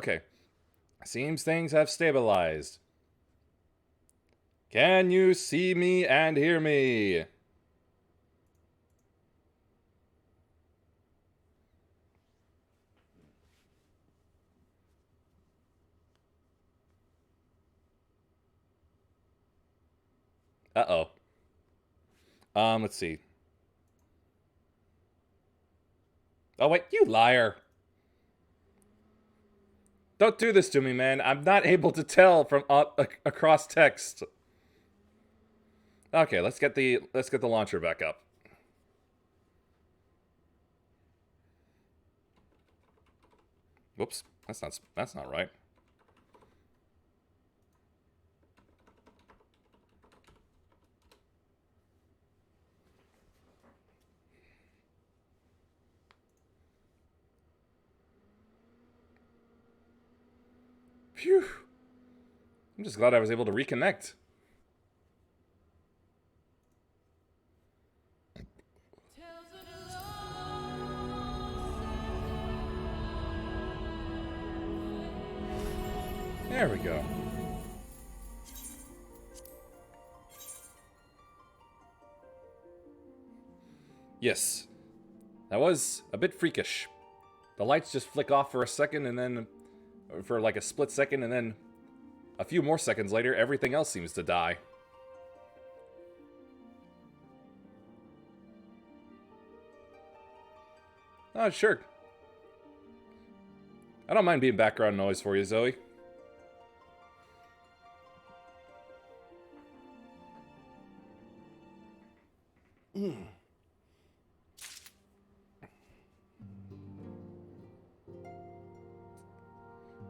Okay. Seems things have stabilized. Can you see me and hear me? Uh-oh. Let's see. Oh, wait, you liar. Don't do this to me, man. I'm not able to tell from across text. Okay, let's get the launcher back up. Whoops, that's not right. Phew. I'm just glad I was able to reconnect. There we go. Yes. That was a bit freakish. The lights just flick off for a second and then... for like a split second, and then a few more seconds later, everything else seems to die. Oh, sure. I don't mind being background noise for you, Zoe.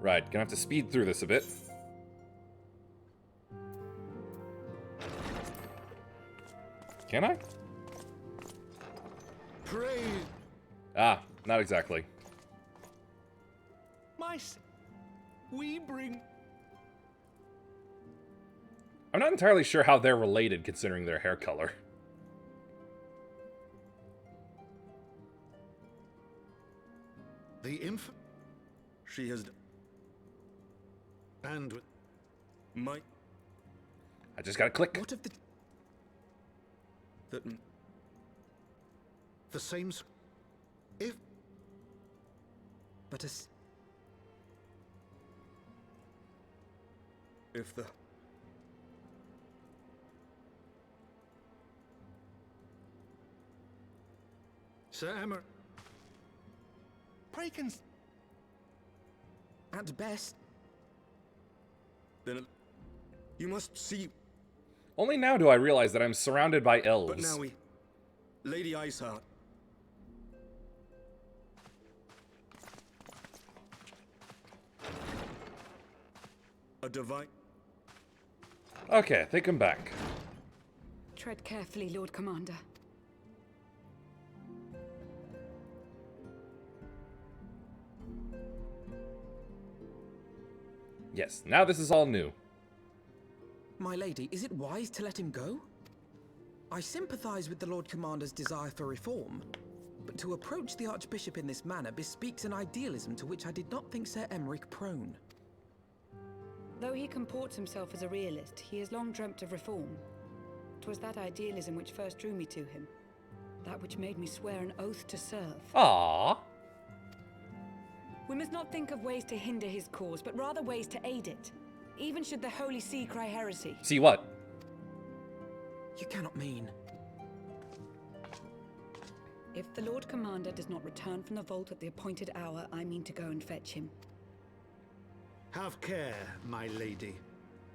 Right, gonna have to speed through this a bit. Can I? Pray. Ah, not exactly. We bring... I'm not entirely sure how they're related, considering their hair color. The inf... She has... And... My... I just gotta click. What of the... The same... If... But as... If the... Sir Emmer... Prakens... At best... Then... You must see... Only now do I realize that I'm surrounded by elves. But now we... Lady Iceheart... A divine... Okay, I think I'm back. Tread carefully, Lord Commander. Yes, now this is all new. My lady, is it wise to let him go? I sympathize with the Lord Commander's desire for reform, but to approach the Archbishop in this manner bespeaks an idealism to which I did not think Sir Emmerich prone. Though he comports himself as a realist, he has long dreamt of reform. 'Twas that idealism which first drew me to him. That which made me swear an oath to serve. Aww. We must not think of ways to hinder his cause, but rather ways to aid it. Even should the Holy See cry heresy. See what? You cannot mean... If the Lord Commander does not return from the vault at the appointed hour, I mean to go and fetch him. Have care, my lady.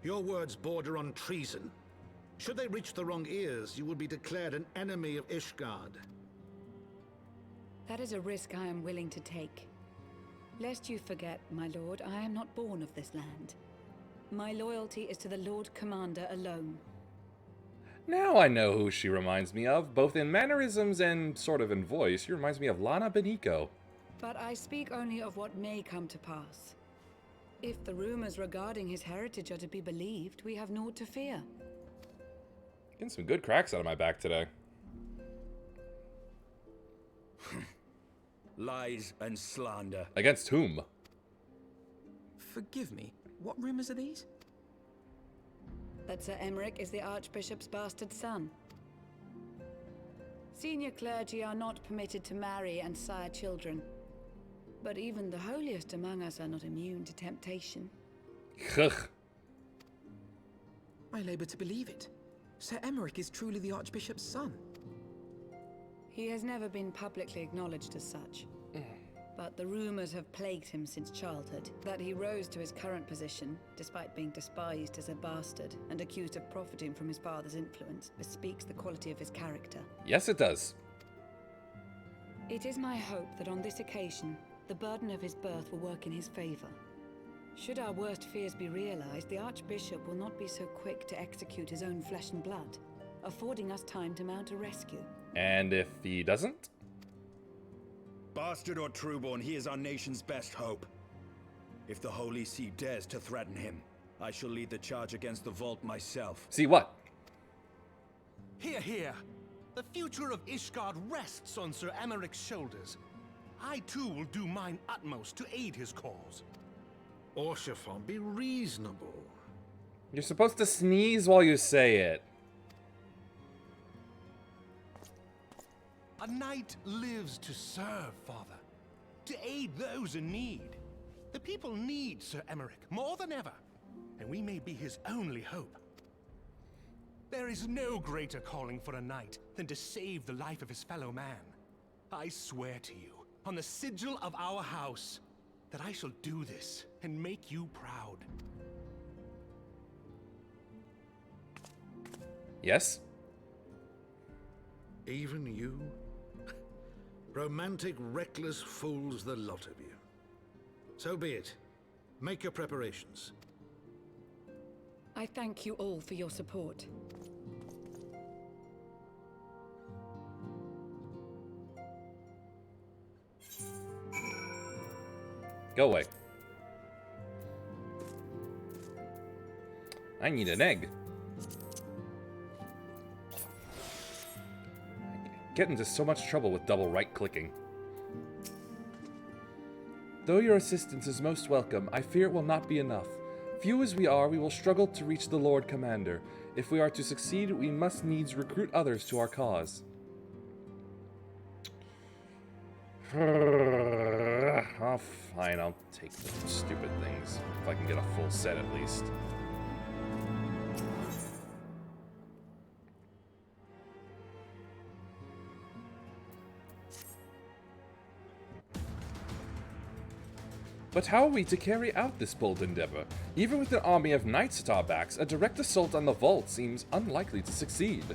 Your words border on treason. Should they reach the wrong ears, you will be declared an enemy of Ishgard. That is a risk I am willing to take. Lest you forget, my lord, I am not born of this land. My loyalty is to the Lord Commander alone. Now I know who she reminds me of, both in mannerisms and sort of in voice. She reminds me of Lana Beniko. But I speak only of what may come to pass. If the rumors regarding his heritage are to be believed, we have naught to fear. Getting some good cracks out of my back today. Lies and slander. Against whom? Forgive me, what rumors are these? That Sir Emeric is the Archbishop's bastard son. Senior clergy are not permitted to marry and sire children. But even the holiest among us are not immune to temptation. Ugh. I labor to believe it. Sir Emeric is truly the Archbishop's son. He has never been publicly acknowledged as such. But the rumors have plagued him since childhood. That he rose to his current position, despite being despised as a bastard and accused of profiting from his father's influence, bespeaks the quality of his character. Yes, it does. It is my hope that on this occasion, the burden of his birth will work in his favor. Should our worst fears be realized, the Archbishop will not be so quick to execute his own flesh and blood, affording us time to mount a rescue. And if he doesn't? Bastard or trueborn, he is our nation's best hope. If the Holy See dares to threaten him, I shall lead the charge against the Vault myself. See what? Hear, hear. The future of Ishgard rests on Sir Emeric's shoulders. I too will do mine utmost to aid his cause. Orshafon, be reasonable. You're supposed to sneeze while you say it. A knight lives to serve, Father. To aid those in need. The people need Sir Emeric more than ever, and we may be his only hope. There is no greater calling for a knight than to save the life of his fellow man. I swear to you, on the sigil of our house, that I shall do this and make you proud. Yes? Even you? Romantic, reckless fools, the lot of you. So be it. Make your preparations. I thank you all for your support. Go away. I need an egg. Get into so much trouble with double right-clicking. Though your assistance is most welcome, I fear it will not be enough. Few as we are, we will struggle to reach the Lord Commander. If we are to succeed, we must needs recruit others to our cause. Oh, fine, I'll take the stupid things. If I can get a full set at least. But how are we to carry out this bold endeavor? Even with an army of knights at our backs, a direct assault on the vault seems unlikely to succeed.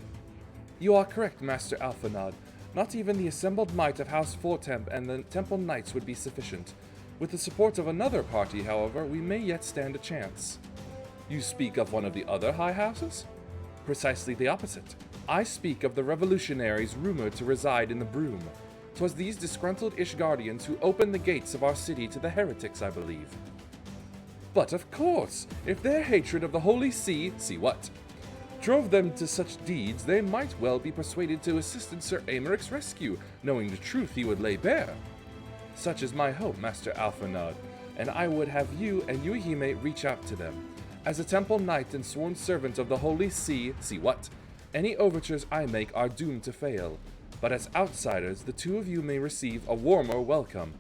You are correct, Master Alphanod. Not even the assembled might of House Fortemp and the Temple Knights would be sufficient. With the support of another party, however, we may yet stand a chance. You speak of one of the other high houses? Precisely the opposite. I speak of the revolutionaries rumored to reside in the Broom. 'Twas these disgruntled Ishgardians who opened the gates of our city to the heretics, I believe. But of course, if their hatred of the Holy See, see what? Drove them to such deeds, they might well be persuaded to assist in Sir Emeric's rescue, knowing the truth he would lay bare. Such is my hope, Master Alphanod, and I would have you and Yuihime reach out to them. As a temple knight and sworn servant of the Holy See, see what? Any overtures I make are doomed to fail. But as outsiders, the two of you may receive a warmer welcome.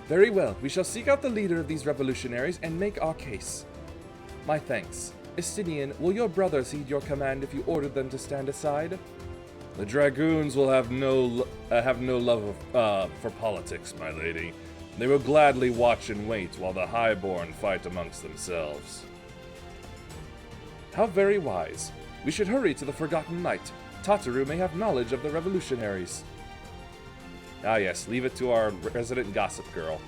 Very well, we shall seek out the leader of these revolutionaries and make our case. My thanks. Estinian, will your brothers heed your command if you order them to stand aside? The dragoons will have no love for politics, my lady. They will gladly watch and wait while the highborn fight amongst themselves. How very wise. We should hurry to the Forgotten Knight. Tataru may have knowledge of the revolutionaries. Ah yes, leave it to our resident gossip girl.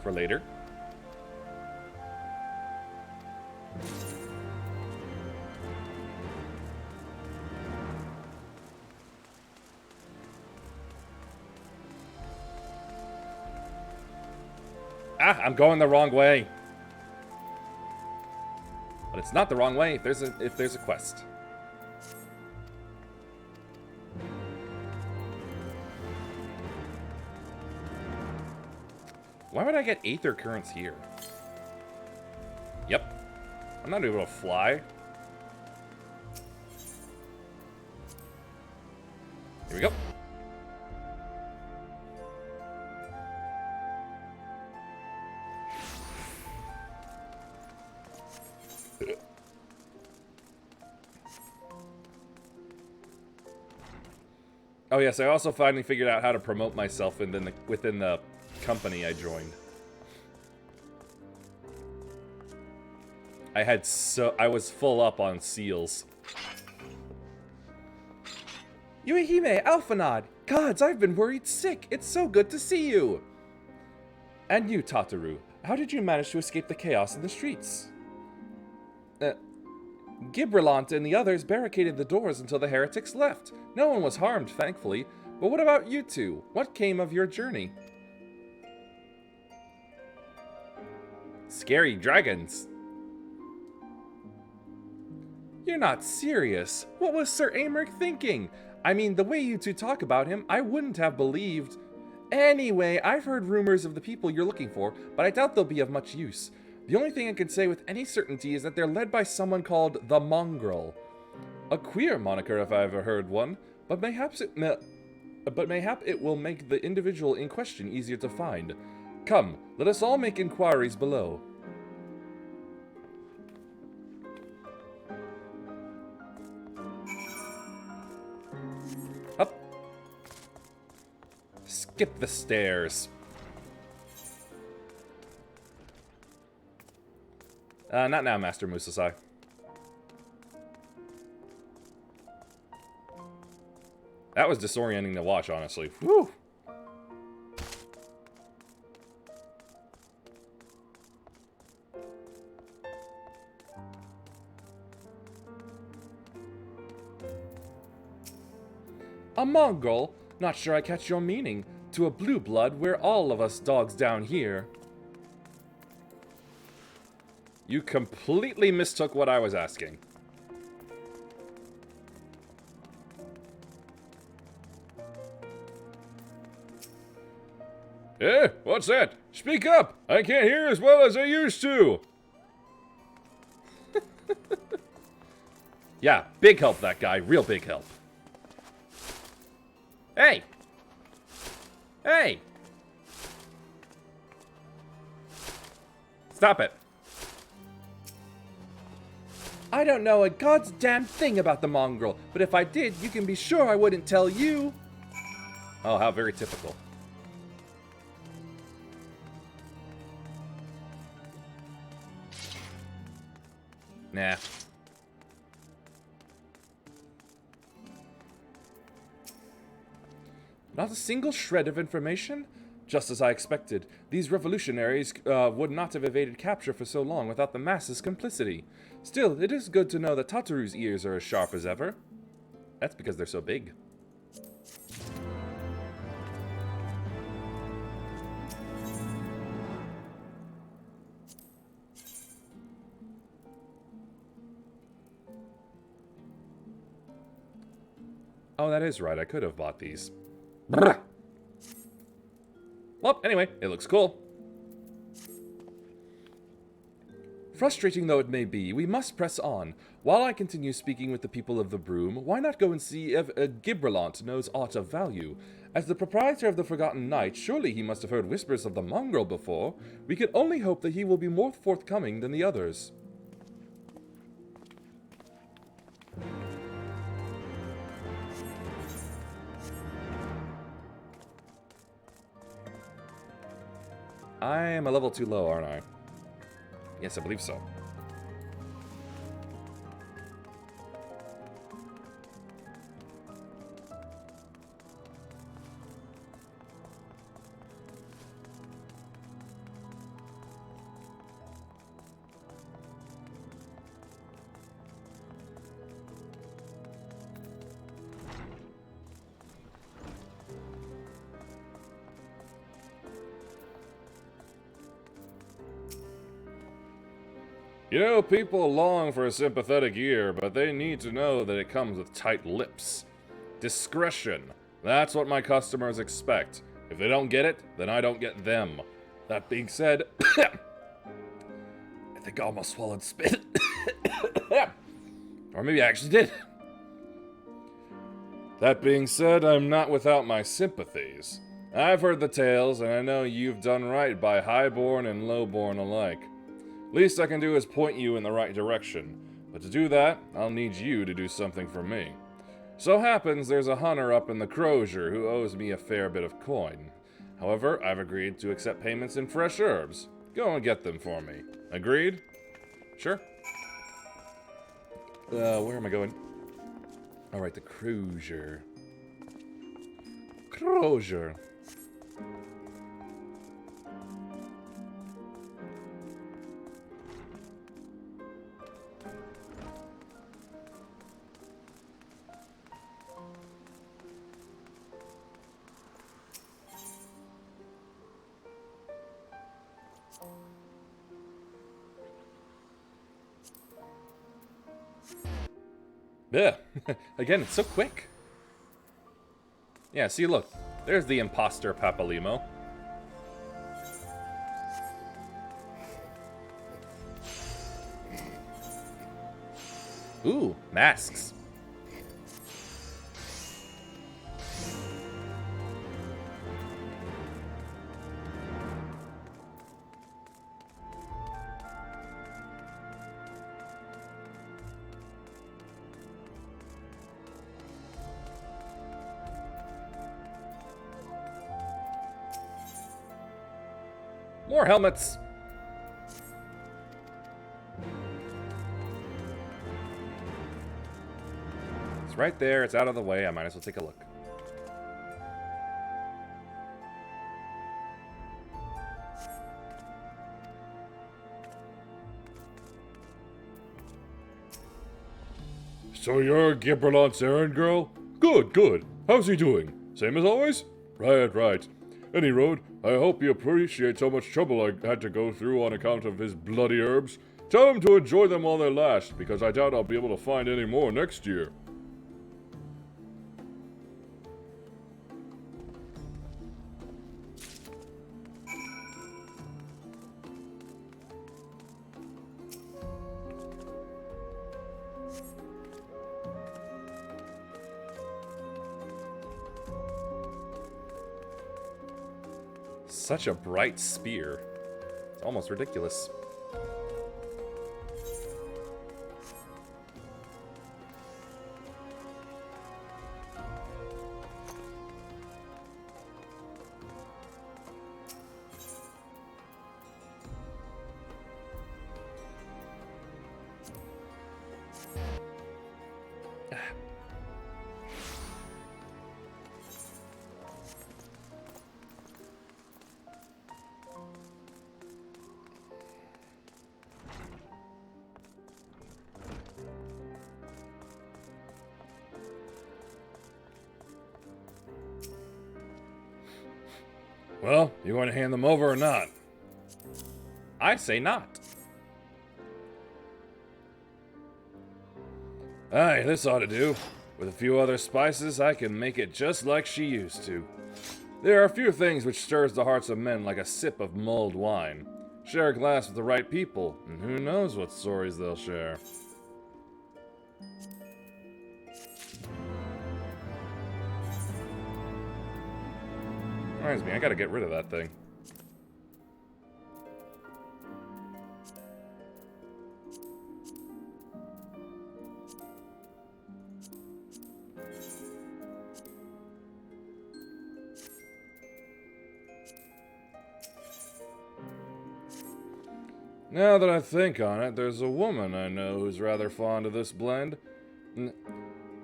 For later. Ah, I'm going the wrong way. But it's not the wrong way if there's a quest. Why would I get Aether Currents here? Yep. I'm not able to fly. Here we go. Oh yes, I also finally figured out how to promote myself within the company I joined. I was full up on seals. Yuehime, Alphanod! Gods, I've been worried sick! It's so good to see you! And you, Tataru, how did you manage to escape the chaos in the streets? Gibralont and the others barricaded the doors until the heretics left. No one was harmed, thankfully. But what about you two? What came of your journey? Scary dragons. You're not serious. What was Sir Aymeric thinking? I mean, the way you two talk about him, I wouldn't have believed. Anyway, I've heard rumors of the people you're looking for, but I doubt they'll be of much use. The only thing I can say with any certainty is that they're led by someone called the Mongrel. A queer moniker if I ever heard one, but mayhaps it will make the individual in question easier to find. Come, let us all make inquiries below. Up. Skip the stairs. Not now, Master Musasai. That was disorienting to watch, honestly. Whew. A mongrel? Not sure I catch your meaning. To a blue blood, we're all of us dogs down here. You completely mistook what I was asking. Eh? What's that? Speak up! I can't hear as well as I used to! Yeah, big help, that guy. Real big help. Hey! Hey! Stop it. I don't know a god's damn thing about the mongrel, but if I did, you can be sure I wouldn't tell you. Oh, how very typical. Nah. Not a single shred of information? Just as I expected. These revolutionaries would not have evaded capture for so long without the masses' complicity. Still, it is good to know that Tataru's ears are as sharp as ever. That's because they're so big. Oh, that is right. I could have bought these. Brrr. Well, anyway, it looks cool. Frustrating though it may be, we must press on. While I continue speaking with the people of the Broom, why not go and see if Gibralont knows aught of value? As the proprietor of the Forgotten Knight, surely he must have heard whispers of the mongrel before. We can only hope that he will be more forthcoming than the others. I am a level too low, aren't I? Yes, I believe so. You know, people long for a sympathetic ear, but they need to know that it comes with tight lips. Discretion. That's what my customers expect. If they don't get it, then I don't get them. That being said, I think I almost swallowed spit. Or maybe I actually did. That being said, I'm not without my sympathies. I've heard the tales, and I know you've done right by highborn and lowborn alike. Least I can do is point you in the right direction, but to do that, I'll need you to do something for me. So happens there's a hunter up in the Crozier who owes me a fair bit of coin. However, I've agreed to accept payments in fresh herbs. Go and get them for me. Agreed? Sure. Where am I going? Alright, the Crozier. Crozier. Yeah, again, it's so quick. Yeah, see, look. There's the imposter Papalimo. Ooh, masks. More helmets. It's right there. It's out of the way. I might as well take a look. So you're Gibberlont's errand girl? Good, good. How's he doing? Same as always? Right, right. Any road, I hope you appreciate so much trouble I had to go through on account of his bloody herbs. Tell him to enjoy them while they last, because I doubt I'll be able to find any more next year. Such a bright spear. It's almost ridiculous. Well, you want to hand them over or not? I say not. Aye, this ought to do. With a few other spices, I can make it just like she used to. There are few things which stirs the hearts of men like a sip of mulled wine. Share a glass with the right people, and who knows what stories they'll share. Reminds me, I gotta get rid of that thing. Now that I think on it, there's a woman I know who's rather fond of this blend.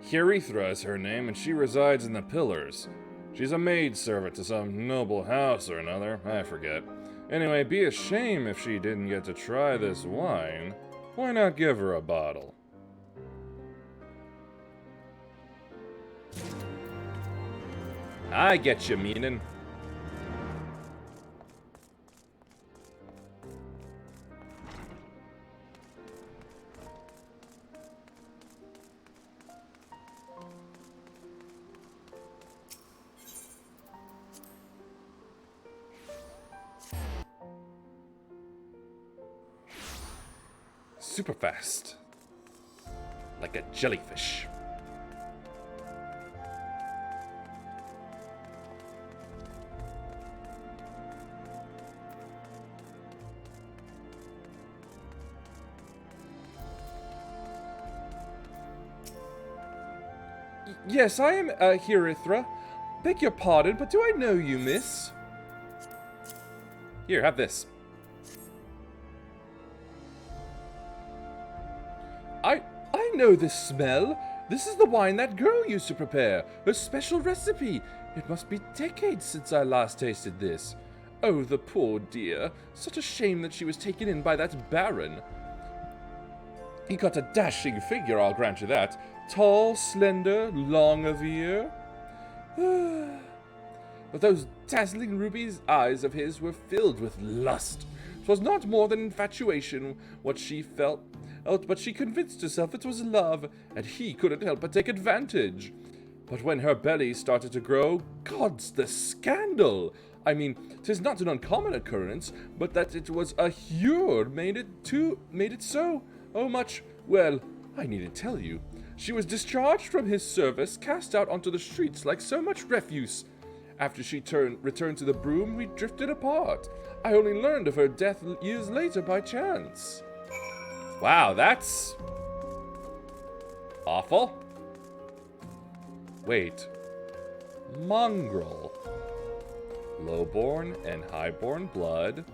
Hierethra is her name, and she resides in the Pillars. She's a maidservant to some noble house or another, I forget. Anyway, be a shame if she didn't get to try this wine. Why not give her a bottle? I get you meaning. super fast. Like a jellyfish. Yes, I am Herithra. Beg your pardon, but do I know you, miss? Here, have this. I know this smell. This is the wine that girl used to prepare. Her special recipe. It must be decades since I last tasted this. Oh, the poor dear. Such a shame that she was taken in by that baron. He got a dashing figure, I'll grant you that. Tall, slender, long of ear. But those dazzling ruby eyes of his were filled with lust. 'Twas not more than infatuation what she felt, but she convinced herself it was love, and he couldn't help but take advantage. But when her belly started to grow, gods, the scandal! I mean, 'tis not an uncommon occurrence, but that it was a hure made it so. Oh, much, well, I needn't tell you. She was discharged from his service, cast out onto the streets like so much refuse. After she returned to the broom, we drifted apart. I only learned of her death years later by chance. Wow, that's awful. Wait. Mongrel. Lowborn and highborn blood.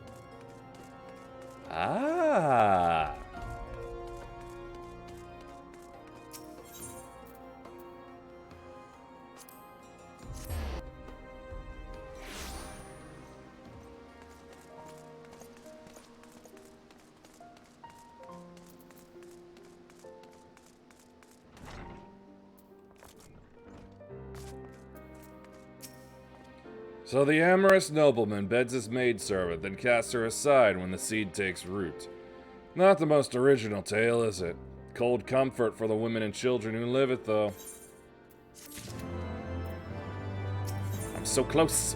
Ah. So the amorous nobleman beds his maidservant, then casts her aside when the seed takes root. Not the most original tale, is it? Cold comfort for the women and children who live it, though. I'm so close.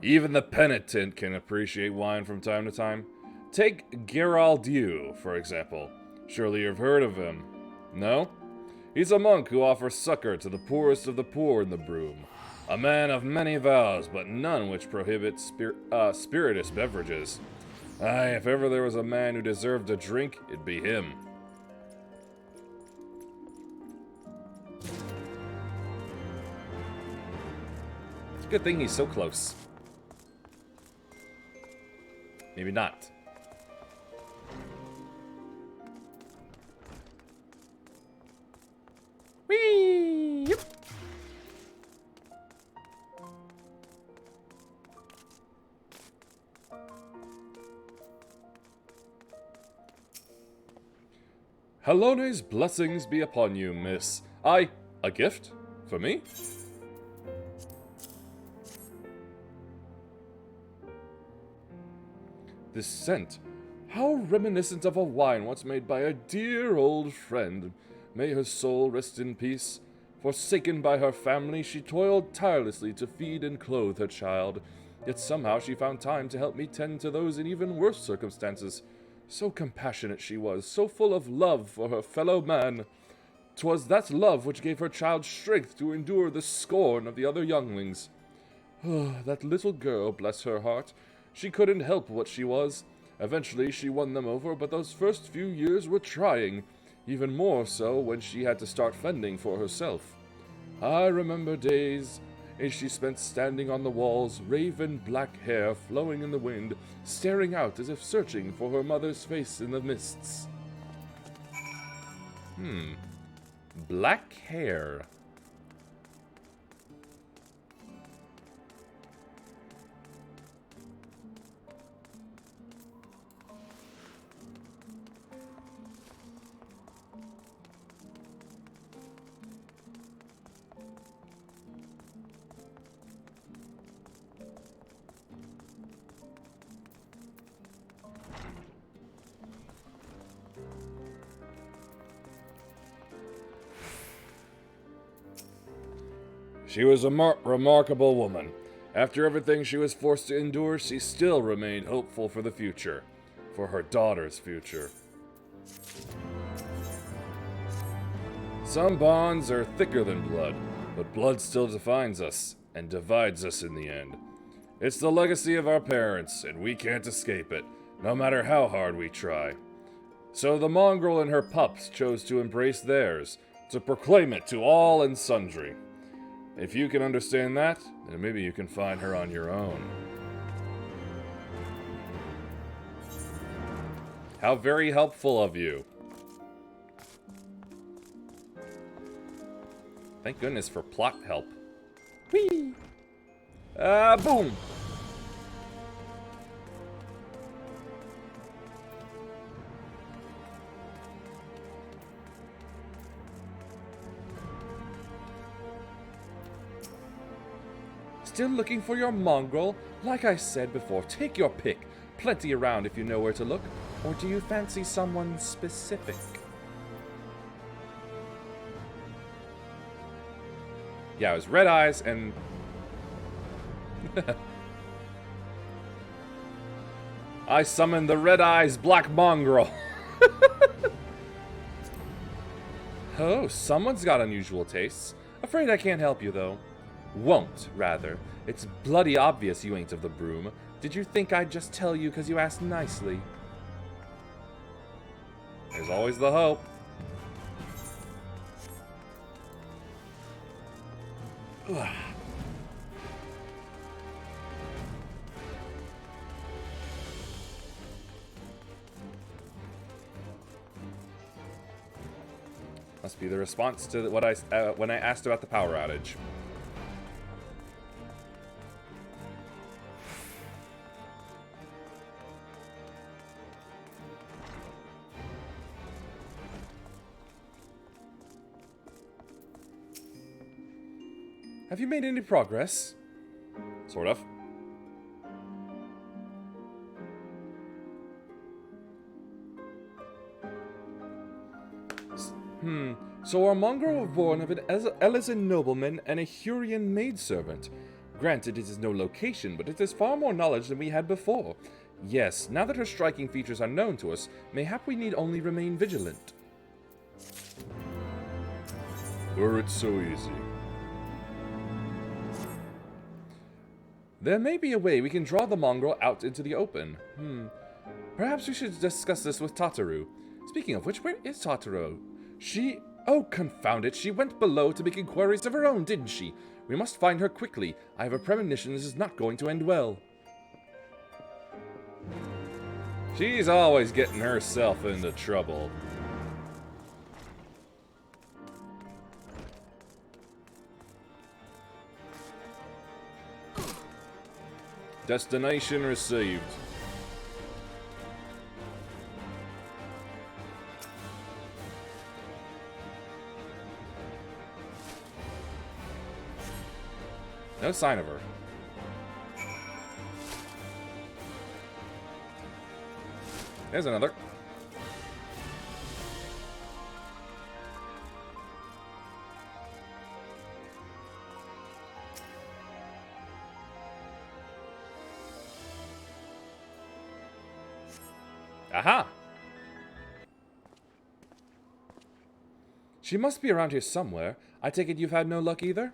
Even the penitent can appreciate wine from time to time. Take Gerald, for example. Surely you've heard of him. No? He's a monk who offers succor to the poorest of the poor in the broom. A man of many vows, but none which prohibit spirituous beverages. Aye, if ever there was a man who deserved a drink, it'd be him. It's a good thing he's so close. Maybe not. Whee! Yep. Halone's blessings be upon you, miss. A gift? For me? This scent, how reminiscent of a wine once made by a dear old friend. May her soul rest in peace. Forsaken by her family, she toiled tirelessly to feed and clothe her child. Yet somehow she found time to help me tend to those in even worse circumstances. So compassionate she was, so full of love for her fellow man. 'Twas that love which gave her child strength to endure the scorn of the other younglings. That little girl, bless her heart, she couldn't help what she was. Eventually she won them over, but those first few years were trying, even more so when she had to start fending for herself. I remember days she spent standing on the walls, raven black hair flowing in the wind, staring out as if searching for her mother's face in the mists. Black hair. She was a remarkable woman. After everything she was forced to endure, she still remained hopeful for the future. for her daughter's future. Some bonds are thicker than blood, but blood still defines us and divides us in the end. It's the legacy of our parents, and we can't escape it, no matter how hard we try. So the mongrel and her pups chose to embrace theirs, to proclaim it to all and sundry. If you can understand that, then maybe you can find her on your own. How very helpful of you. Thank goodness for plot help. Whee! Boom! Still looking for your mongrel? Like I said before, take your pick. Plenty around if you know where to look. Or do you fancy someone specific? Yeah, it was red eyes and... I summoned the red eyes black mongrel. Oh, someone's got unusual tastes. Afraid I can't help you, though. Won't, rather. It's bloody obvious you ain't of the broom. Did you think I'd just tell you because you asked nicely? There's always the hope. Ugh. Must be the response to what when I asked about the power outage. Have you made any progress? Sort of. So our mongrel were born of an Elysian nobleman and a Hurrian maidservant. Granted, it is no location, but it is far more knowledge than we had before. Yes, now that her striking features are known to us, mayhap we need only remain vigilant. Were it so easy. There may be a way we can draw the mongrel out into the open. Perhaps we should discuss this with Tataru. Speaking of which, where is Tataru? She... Oh, confound it, she went below to make inquiries of her own, didn't she? We must find her quickly. I have a premonition this is not going to end well. She's always getting herself into trouble. Destination received. No sign of her. There's another. Aha! She must be around here somewhere. I take it you've had no luck either?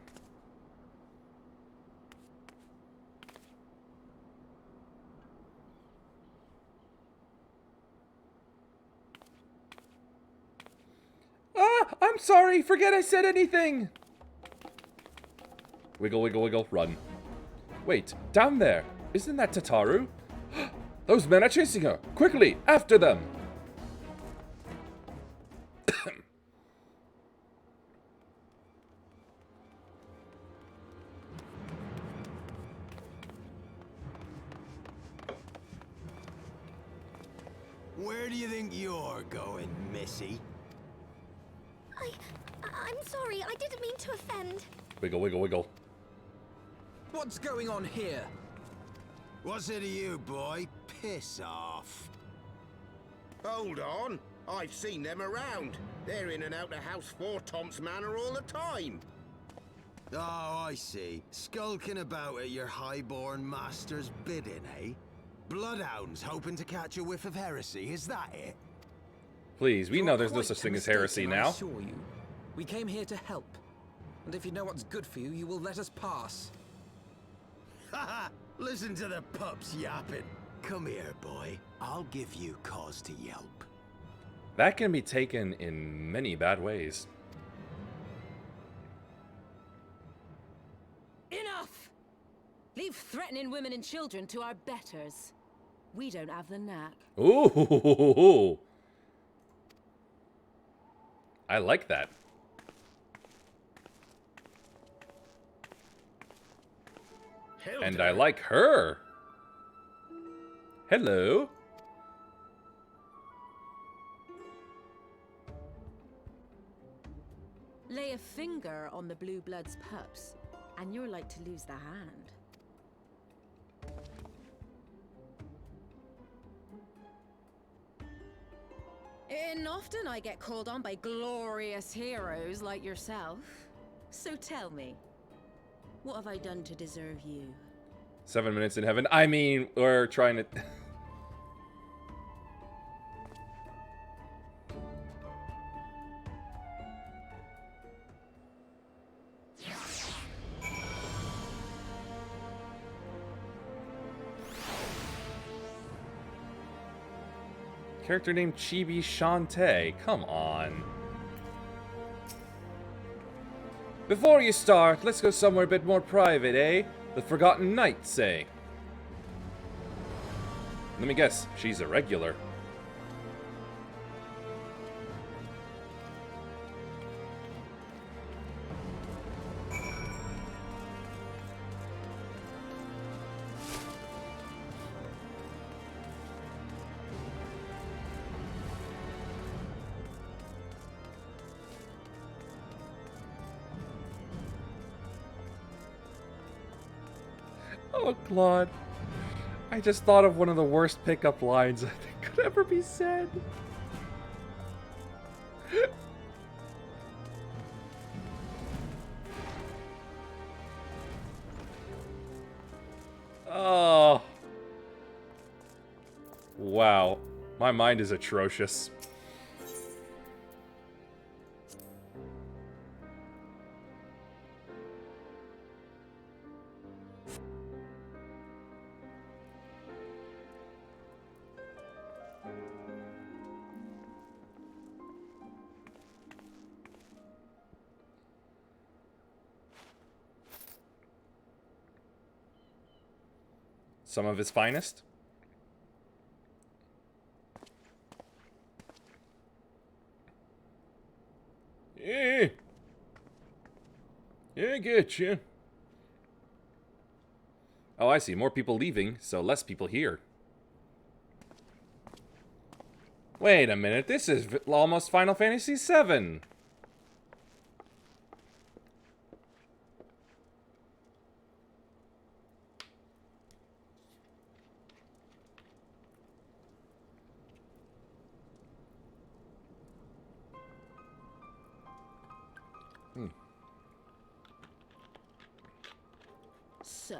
Ah! I'm sorry! Forget I said anything! Wiggle, wiggle, wiggle, run. Wait, down there. Isn't that Tataru? Those men are chasing her! Quickly, after them! Where do you think you're going, Missy? I'm sorry, I didn't mean to offend. Wiggle, wiggle, wiggle. What's going on here? What's it to you, boy? Piss off. Hold on. I've seen them around. They're in and out of House Four Tom's Manor all the time. Oh, I see. Skulking about at your highborn master's bidding, eh? bloodhounds hoping to catch a whiff of heresy, is that it? Please, we You know are there's no quite such thing as mistaken, heresy I now. assure you. We came here to help. And if you know what's good for you, you will let us pass. Haha, listen to the pups yapping. Come here, boy. I'll give you cause to yelp. That can be taken in many bad ways. Enough! Leave threatening women and children to our betters. We don't have the knack. Ooh, I like that. Hilda. And I like her. Hello. Lay a finger on the Blue Blood's pups, and you're like to lose the hand. And often I get called on by glorious heroes like yourself. So tell me, what have I done to deserve you? 7 minutes in heaven. I mean, we're trying to... Character named Chibi Shantae. Come on. Before you start, let's go somewhere a bit more private, eh? The Forgotten Knights, say. Let me guess, she's a regular. Oh, Claude. I just thought of one of the worst pickup lines I think could ever be said. Oh. Wow. My mind is atrocious. Some of his finest. Yeah. Yeah, I get you. Oh, I see. More people leaving, so less people here. Wait a minute. This is almost Final Fantasy VII. So,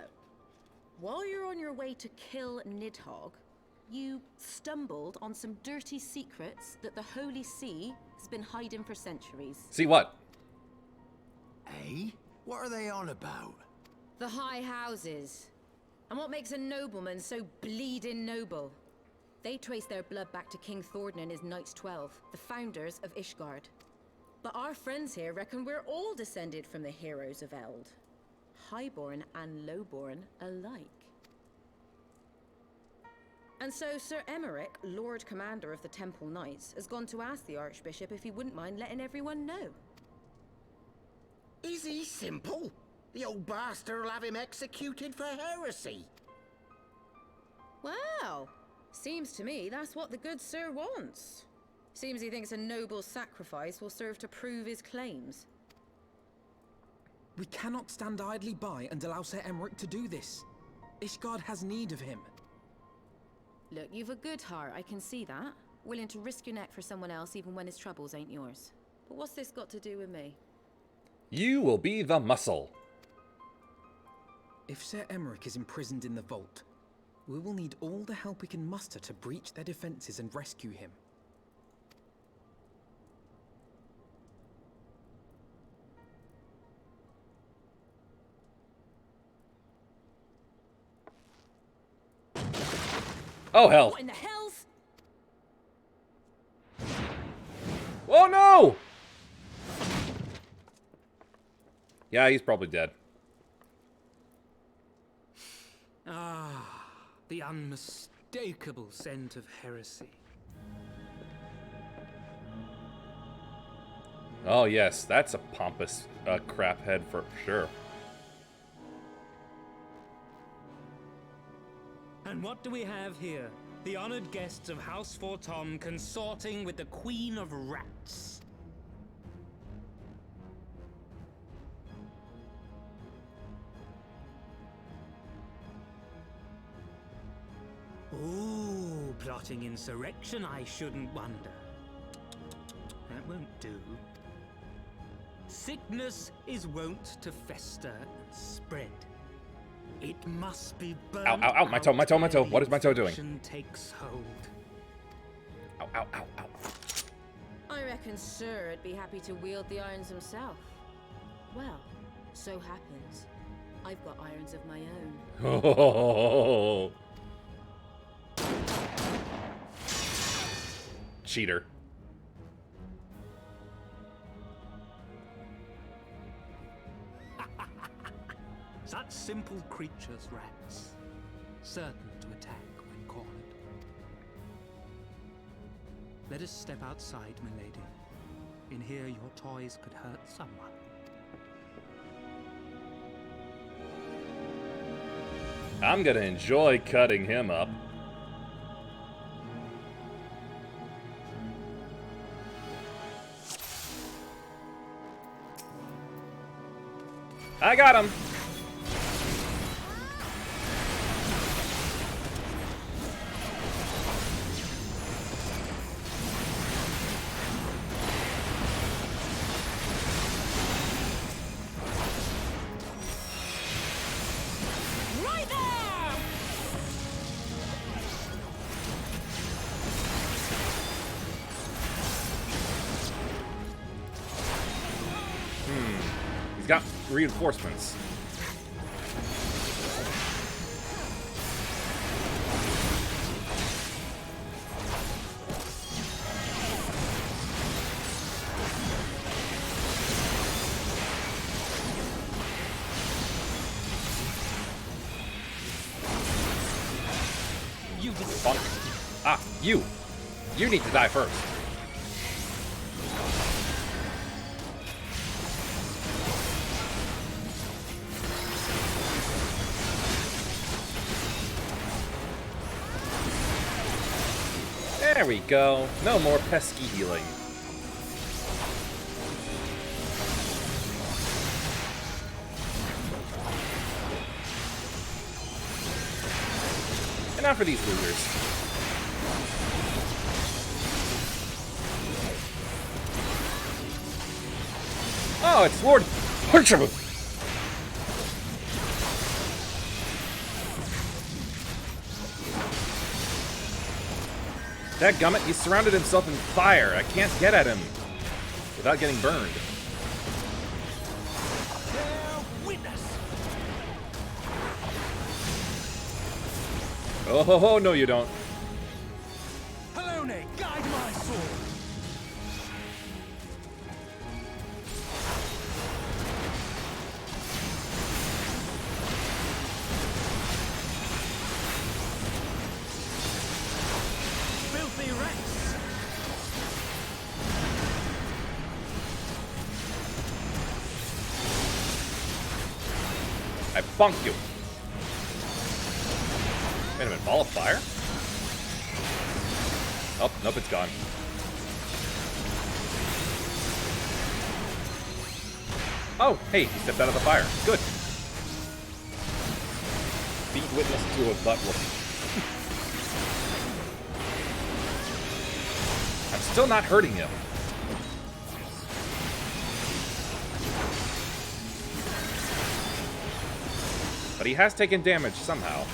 while you're on your way to kill Nidhogg, you stumbled on some dirty secrets that the Holy See has been hiding for centuries. See what? Eh? What are they on about? The High Houses. And what makes a nobleman so bleeding noble? They trace their blood back to King Thordan and his Knights 12, the founders of Ishgard. But our friends here reckon we're all descended from the heroes of Eld. Highborn and lowborn alike. And so Sir Emmerich, Lord Commander of the Temple Knights, has gone to ask the Archbishop if he wouldn't mind letting everyone know. Is he simple? The old bastard will have him executed for heresy. Well, seems to me that's what the good sir wants. Seems he thinks a noble sacrifice will serve to prove his claims. We cannot stand idly by and allow Sir Emmerich to do this. Ishgard has need of him. Look, you've a good heart, I can see that. Willing to risk your neck for someone else even when his troubles ain't yours. But what's this got to do with me? You will be the muscle. If Sir Emmerich is imprisoned in the vault, We will need all the help we can muster to breach their defenses and rescue him. Oh, hell. What in the hells? Oh, no! Yeah, he's probably dead. Ah, the unmistakable scent of heresy. Oh, yes, that's a pompous craphead for sure. And what do we have here? The honored guests of House 4 Tom consorting with the Queen of Rats. Ooh, plotting insurrection, I shouldn't wonder. That won't do. Sickness is wont to fester and spread. It must be burned. Ow, ow, ow, my toe, my toe, my toe. What is my toe doing? Takes hold. Ow, ow, ow, ow. I reckon Sir would be happy to wield the irons himself. Well, so happens I've got irons of my own. Oh. Cheater. Such simple creatures, rats. Certain to attack when cornered. Let us step outside, my lady. In here, your toys could hurt someone. I'm gonna enjoy cutting him up. I got him! Right there! He's got reinforcements. You just Bonk. Ah, you! You need to die first. There we go. No more pesky healing. And now for these losers. Oh, it's Lord Punchable! Dadgummit, he surrounded himself in fire. I can't get at him without getting burned. Oh ho ho, no you don't. Helone, guide my sword. Filthy rats. I bonk you. Wait a minute, ball of fire? Oh, nope, it's gone. Oh, hey, he stepped out of the fire. Good. Beat witness to a butt whooping. I'm still not hurting him. But he has taken damage somehow.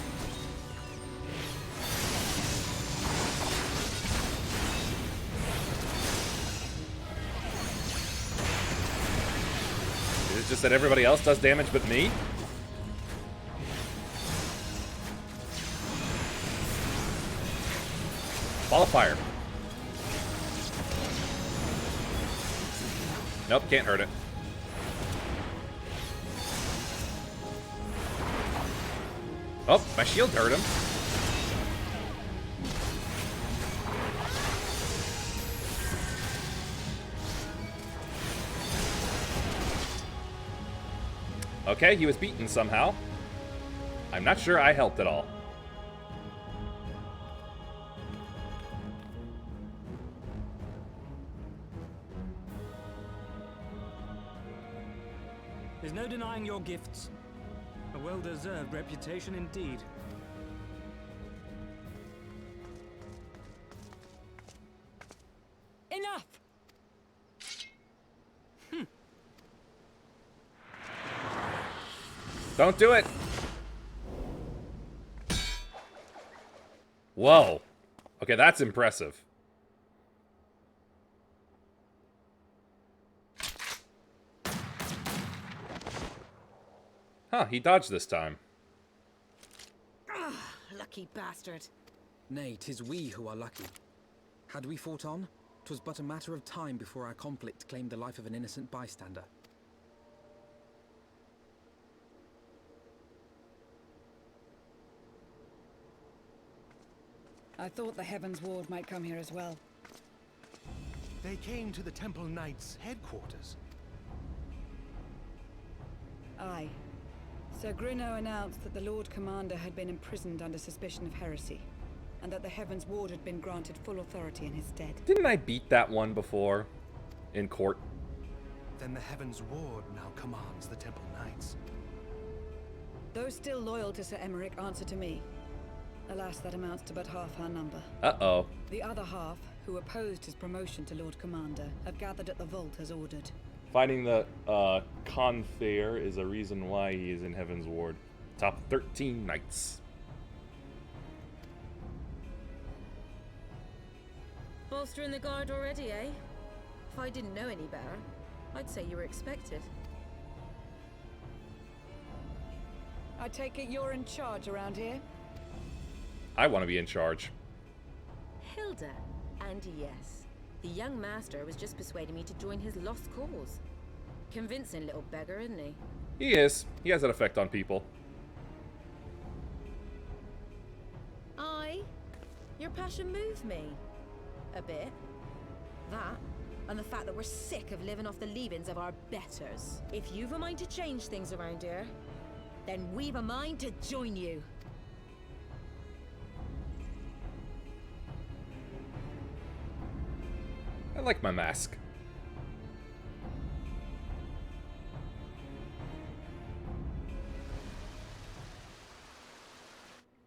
just that everybody else does damage but me? Ball of fire. Nope, can't hurt it. Oh, my shield hurt him. Okay, he was beaten somehow. I'm not sure I helped at all. There's no denying your gifts. A well-deserved reputation indeed. Enough! Don't do it! Whoa. Okay, that's impressive. Huh, he dodged this time. Lucky bastard. Nay, 'tis we who are lucky. Had we fought on, 'twas but a matter of time before our conflict claimed the life of an innocent bystander. I thought the Heavens Ward might come here as well. They came to the Temple Knights' headquarters. Aye. Sir Grinno announced that the Lord Commander had been imprisoned under suspicion of heresy, and that the Heavens Ward had been granted full authority in his stead. Didn't I beat that one before? In court? Then the Heavens Ward now commands the Temple Knights. Those still loyal to Sir Emmerich answer to me. Alas, that amounts to but half our number. Uh-oh. The other half, who opposed his promotion to Lord Commander, have gathered at the vault as ordered. Finding the Confare is a reason why he is in Heaven's Ward. Top 13 knights. Bolstering the guard already, eh? If I didn't know any better, I'd say you were expected. I take it you're in charge around here? I want to be in charge. Hilda. And yes, the young master was just persuading me to join his lost cause. Convincing little beggar, isn't he? He is. He has an effect on people. Aye. Your passion moved me. A bit. That, and the fact that we're sick of living off the leavings of our betters. If you've a mind to change things around here, then we've a mind to join you. I like my mask.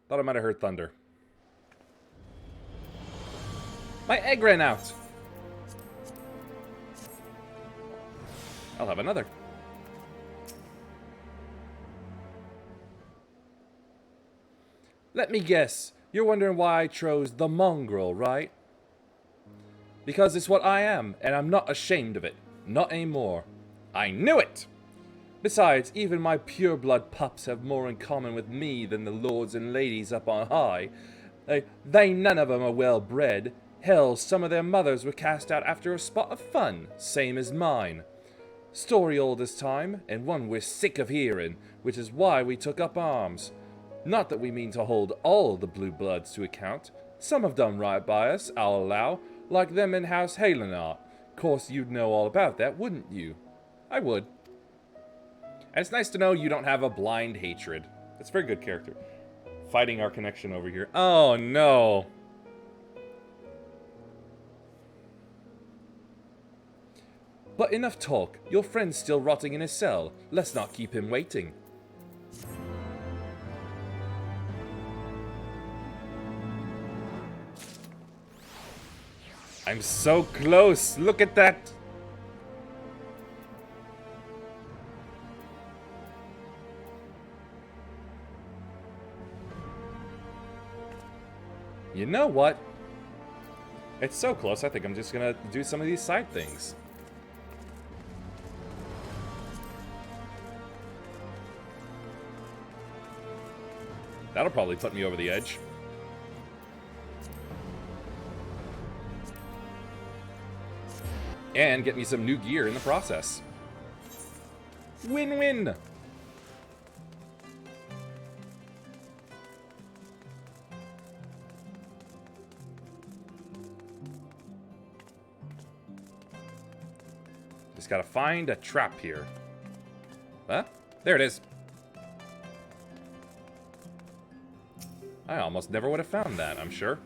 Thought I might have heard thunder. My egg ran out. I'll have another. Let me guess. You're wondering why I chose the mongrel, right? Because it's what I am, and I'm not ashamed of it. Not anymore. I knew it! Besides, even my pure-blood pups have more in common with me than the lords and ladies up on high. They none of them are well-bred. Hell, some of their mothers were cast out after a spot of fun, same as mine. Story old as time, and one we're sick of hearing, which is why we took up arms. Not that we mean to hold all the blue bloods to account. Some have done right by us, I'll allow, like them in House Halenart. Course you'd know all about that, wouldn't you? I would. And it's nice to know you don't have a blind hatred. That's a very good character. Fighting our connection over here. Oh, no. But enough talk. Your friend's still rotting in his cell. Let's not keep him waiting. I'm so close. Look at that. You know what? It's so close, I think I'm just gonna do some of these side things. That'll probably put me over the edge. And get me some new gear in the process. Win-win! Just gotta find a trap here. Huh? There it is. I almost never would have found that, I'm sure.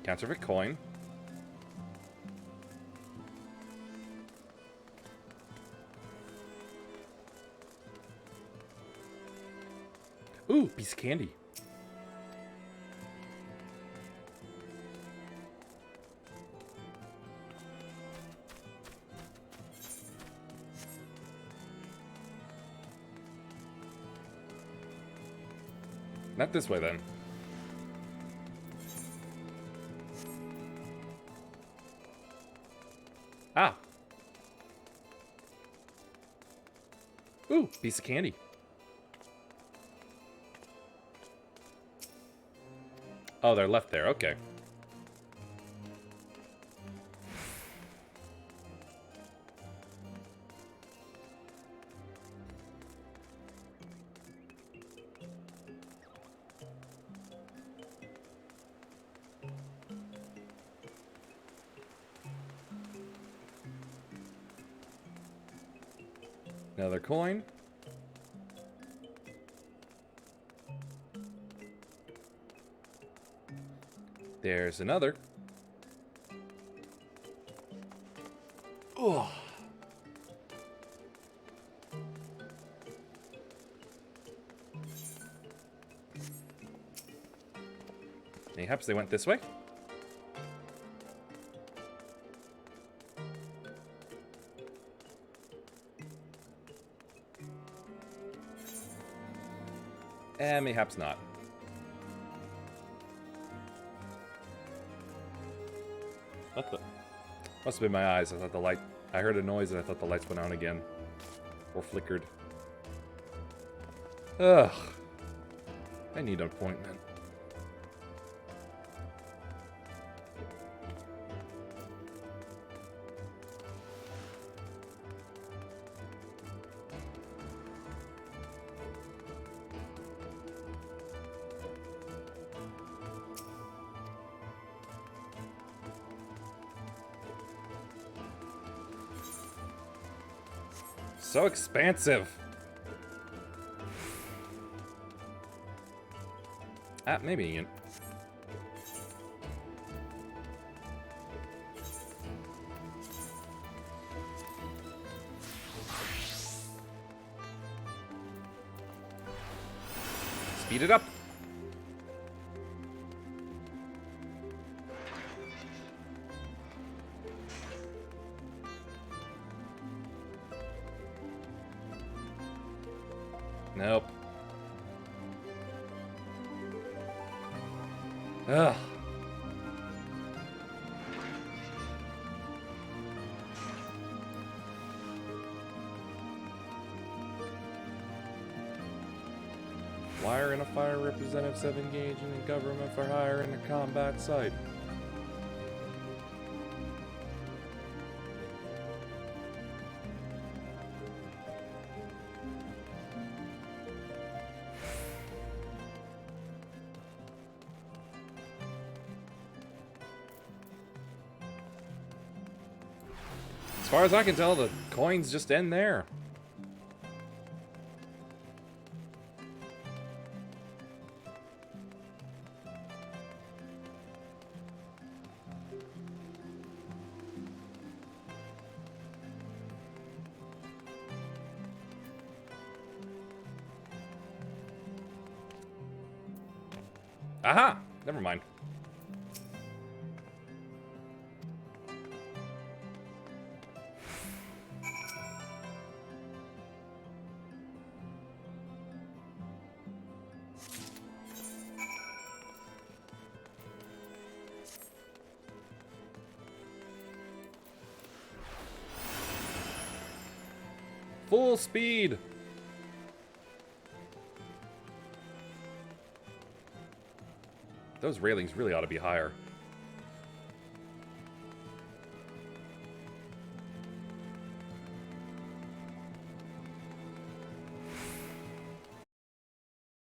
Counterfeit coin. Ooh, piece of candy. Not this way, then. Ah. Ooh, piece of candy. Oh, they're left there. Okay. Another coin. There's another. Oh. Mayhaps they went this way? Mayhaps not. What the? Must have been my eyes. I thought the light... I heard a noise and I thought the lights went on again. Or flickered. Ugh. I need an appointment. So expansive. Ah, maybe Ian. Speed it up. Nope. Ugh. Wire and a fire representatives have engaged in a government for hire in a combat site. As far as I can tell, the coins just end there. Aha! Never mind. Full speed! Those railings really ought to be higher.